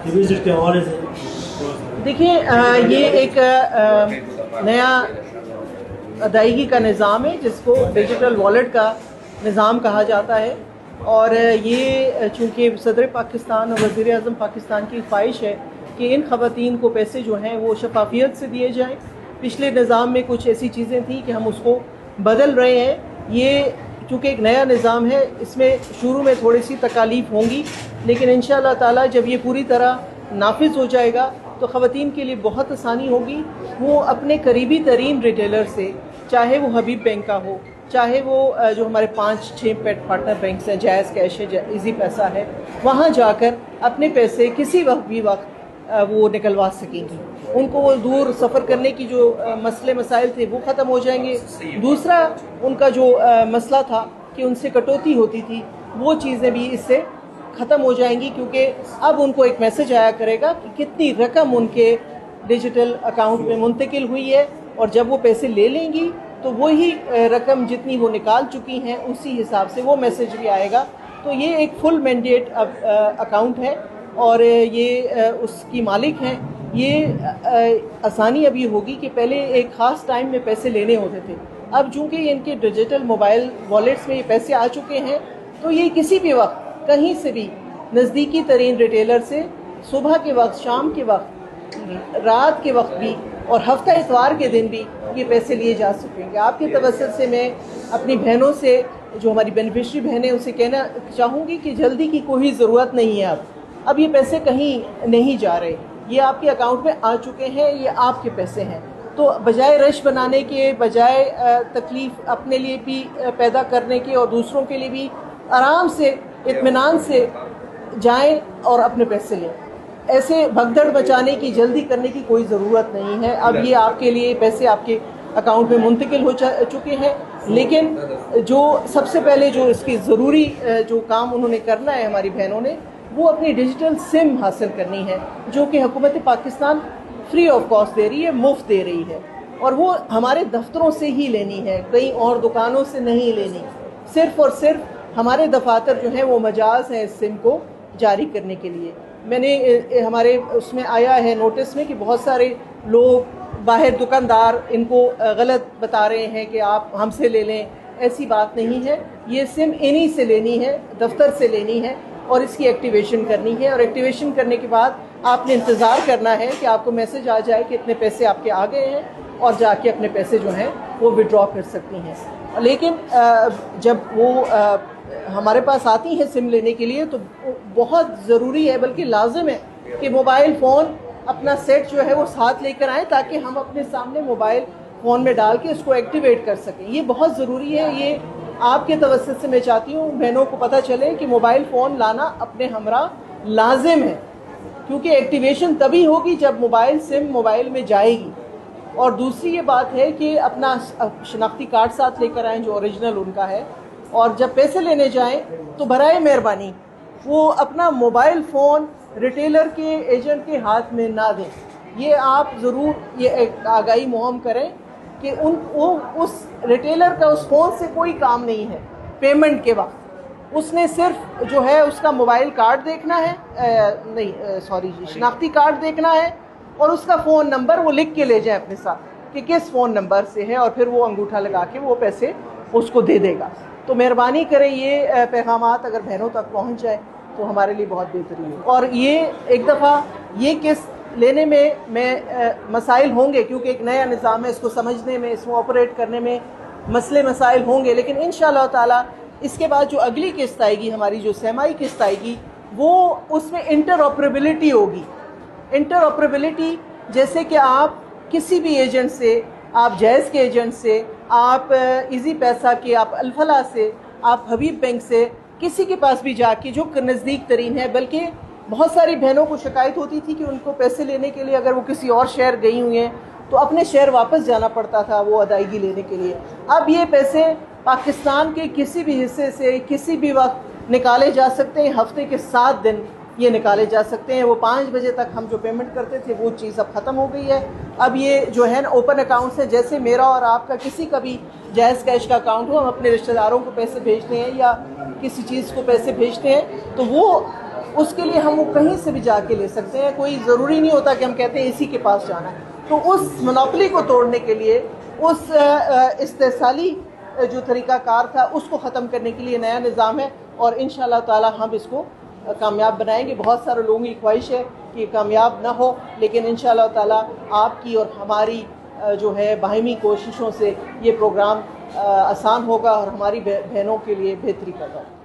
Visit के हवाले से देखिए, ये एक नया अदायगी का निज़ाम है जिसको डिजिटल वॉलेट का निज़ाम कहा जाता है। और ये चूँकि सदर पाकिस्तान और वज़ीर आज़म पाकिस्तान की ख्वाहिश है कि इन ख़वातीन को पैसे जो हैं वो शफाफियत से दिए जाएं। पिछले निज़ाम में कुछ ऐसी चीज़ें थी कि हम उसको बदल रहे हैं। ये चूँकि एक नया निज़ाम है, इसमें शुरू में थोड़ी सी तकालीफ होंगी, लेकिन इंशाअल्लाह ताला जब ये पूरी तरह नाफिज हो जाएगा तो ख़वातीन के लिए बहुत आसानी होगी। वो अपने करीबी तरीन रिटेलर से, चाहे वो हबीब बैंक का हो, चाहे वो जो हमारे 5-6 पार्टनर बैंक्स हैं, जायज़ कैश है, इजी पैसा है, वहाँ जाकर अपने पैसे किसी वक्त भी वो निकलवा सकेंगी। उनको वो दूर सफ़र करने की जो मसले मसाइल थे वो ख़त्म हो जाएंगे। दूसरा उनका जो मसला था कि उनसे कटौती होती थी, वो चीज़ें भी इससे ख़त्म हो जाएंगी, क्योंकि अब उनको एक मैसेज आया करेगा कि कितनी रकम उनके डिजिटल अकाउंट में मुंतकिल हुई है, और जब वो पैसे ले लेंगी तो वही रकम जितनी वो निकाल चुकी हैं उसी हिसाब से वो मैसेज भी आएगा। तो ये एक फुल मैंडेट अकाउंट है और ये उसकी मालिक हैं। ये आसानी अभी होगी कि पहले एक ख़ास टाइम में पैसे लेने होते थे, अब चूँकि इनके डिजिटल मोबाइल वॉलेट्स में ये पैसे आ चुके हैं तो ये किसी भी वक्त कहीं से भी नज़दीकी तरीन रिटेलर से सुबह के वक्त, शाम के वक्त, रात के वक्त भी और हफ्ता इतवार के दिन भी ये पैसे लिए जा सकेंगे। आपके तवज्जुह से मैं अपनी बहनों से, जो हमारी बेनिफिशरी बहनें, उनसे कहना चाहूँगी कि जल्दी की कोई ज़रूरत नहीं है। अब ये पैसे कहीं नहीं जा रहे, ये आपके अकाउंट में आ चुके हैं, ये आपके पैसे हैं। तो बजाय रश बनाने के, बजाय तकलीफ़ अपने लिए भी पैदा करने के और दूसरों के लिए भी, आराम से इत्मीनान से जाएं और अपने पैसे लें। ऐसे भगदड़ मचाने की, जल्दी करने की कोई ज़रूरत नहीं है। अब ये आपके लिए पैसे आपके अकाउंट में मुंतकिल हो चुके हैं, लेकिन जो सबसे पहले जो इसकी ज़रूरी जो काम उन्होंने करना है, हमारी बहनों ने, वो अपनी डिजिटल सिम हासिल करनी है, जो कि हुकूमत पाकिस्तान फ्री ऑफ कॉस्ट दे रही है, मुफ्त दे रही है, और वो हमारे दफ्तरों से ही लेनी है, कहीं और दुकानों से नहीं लेनी। सिर्फ़ और सिर्फ हमारे दफातर जो हैं वो मजाज हैं इस सिम को जारी करने के लिए। मैंने हमारे उसमें आया है नोटिस में कि बहुत सारे लोग, बाहर दुकानदार इनको गलत बता रहे हैं कि आप हमसे ले लें। ऐसी बात नहीं है, ये सिम इन्हीं से लेनी है, दफ्तर से लेनी है और इसकी एक्टिवेशन करनी है। और एक्टिवेशन करने के बाद आपने इंतज़ार करना है कि आपको मैसेज आ जाए कि इतने पैसे आपके आ गए हैं, और जाके अपने पैसे जो हैं वो विड्रॉ कर सकती हैं। लेकिन जब वो हमारे पास आती हैं सिम लेने के लिए, तो बहुत ज़रूरी है, बल्कि लाजिम है कि मोबाइल फ़ोन अपना सेट जो है वो साथ लेकर आएँ, ताकि हम अपने सामने मोबाइल फ़ोन में डाल के इसको एक्टिवेट कर सकें। ये बहुत ज़रूरी है। ये आपके तवज्जुह से मैं चाहती हूँ बहनों को पता चले कि मोबाइल फ़ोन लाना अपने हमरा लाजिम है, क्योंकि एक्टिवेशन तभी होगी जब मोबाइल सिम मोबाइल में जाएगी। और दूसरी ये बात है कि अपना शनाख्ती कार्ड साथ लेकर आएँ जो ओरिजिनल उनका है, और जब पैसे लेने जाएं तो बराए मेहरबानी वो अपना मोबाइल फ़ोन रिटेलर के एजेंट के हाथ में ना दें। ये आप ज़रूर ये एक आगाही मुहम करें कि उस रिटेलर का उस फ़ोन से कोई काम नहीं है पेमेंट के वक्त। उसने सिर्फ जो है उसका मोबाइल कार्ड देखना है, शनाख्ती कार्ड देखना है, और उसका फ़ोन नंबर वो लिख के ले जाए अपने साथ कि किस फ़ोन नंबर से है, और फिर वो अंगूठा लगा के वो पैसे उसको दे देगा। तो मेहरबानी करें ये पैगामात अगर बहनों तक पहुंच जाए तो हमारे लिए बहुत बेहतरीन है। और ये एक दफ़ा ये किस्त लेने में मसाइल होंगे क्योंकि एक नया निज़ाम है, इसको समझने में, इसमें ऑपरेट करने में मसले मसाइल होंगे, लेकिन इंशाअल्लाह ताला इसके बाद जो अगली किस्त आएगी, हमारी जो सहमाई किस्त आएगी, वो उसमें इंटरऑपरेबिलिटी होगी। इंटरऑपरेबिलिटी जैसे कि आप किसी भी एजेंट से, आप जैज़ के एजेंट से, आप इजी पैसा के, आप अल्फला से, आप हबीब बैंक से, किसी के पास भी जाके जो नज़दीक तरीन है। बल्कि बहुत सारी बहनों को शिकायत होती थी कि उनको पैसे लेने के लिए अगर वो किसी और शहर गई हुई हैं तो अपने शहर वापस जाना पड़ता था वो अदायगी लेने के लिए। अब ये पैसे पाकिस्तान के किसी भी हिस्से से किसी भी वक्त निकाले जा सकते हैं। हफ्ते के 7 दिन ये निकाले जा सकते हैं। वो 5 बजे तक हम जो पेमेंट करते थे वो चीज़ अब ख़त्म हो गई है। अब ये जो है ना ओपन अकाउंट से, जैसे मेरा और आपका किसी का भी जायज़ कैश का अकाउंट हो, हम अपने रिश्तेदारों को पैसे भेजते हैं या किसी चीज़ को पैसे भेजते हैं तो वो उसके लिए हम वो कहीं से भी जाके ले सकते हैं। कोई ज़रूरी नहीं होता कि हम कहते हैं इसी के पास जाना है। तो उस मोनोपोली को तोड़ने के लिए, उस इस्तेसाली जो तरीक़ाकार था उसको ख़त्म करने के लिए नया निज़ाम है, और इंशाअल्लाह ताला हम इसको कामयाब बनाएंगे। बहुत सारे लोगों की ख्वाहिश है कि कामयाब ना हो, लेकिन इंशाअल्लाह ताला आपकी और हमारी जो है बाहिमी कोशिशों से ये प्रोग्राम आसान होगा और हमारी बहनों के लिए बेहतरी पैदा होगा।